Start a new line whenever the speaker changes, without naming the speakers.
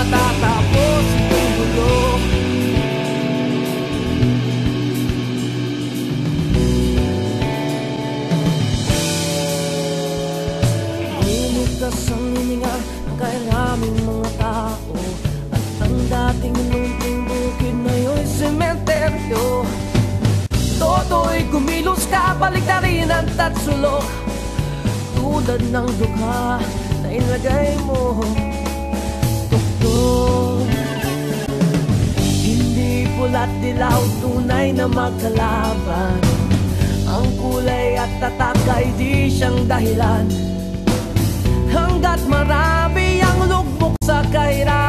matatapos itong gulo. Lumitas ang hininga ng kairaming mga tao, at ang dating lunting bukid na yun sementeryo. Toto'y kumilos ka, baliktarin ang tatsulok, tulad ng dukha na ilagay mo. Doktor, hindi pula't dilaw tunay na magkalaban. Ang kulay at tatak ay di siyang dahilan, hanggat marami ang lugmok sa kahirapan.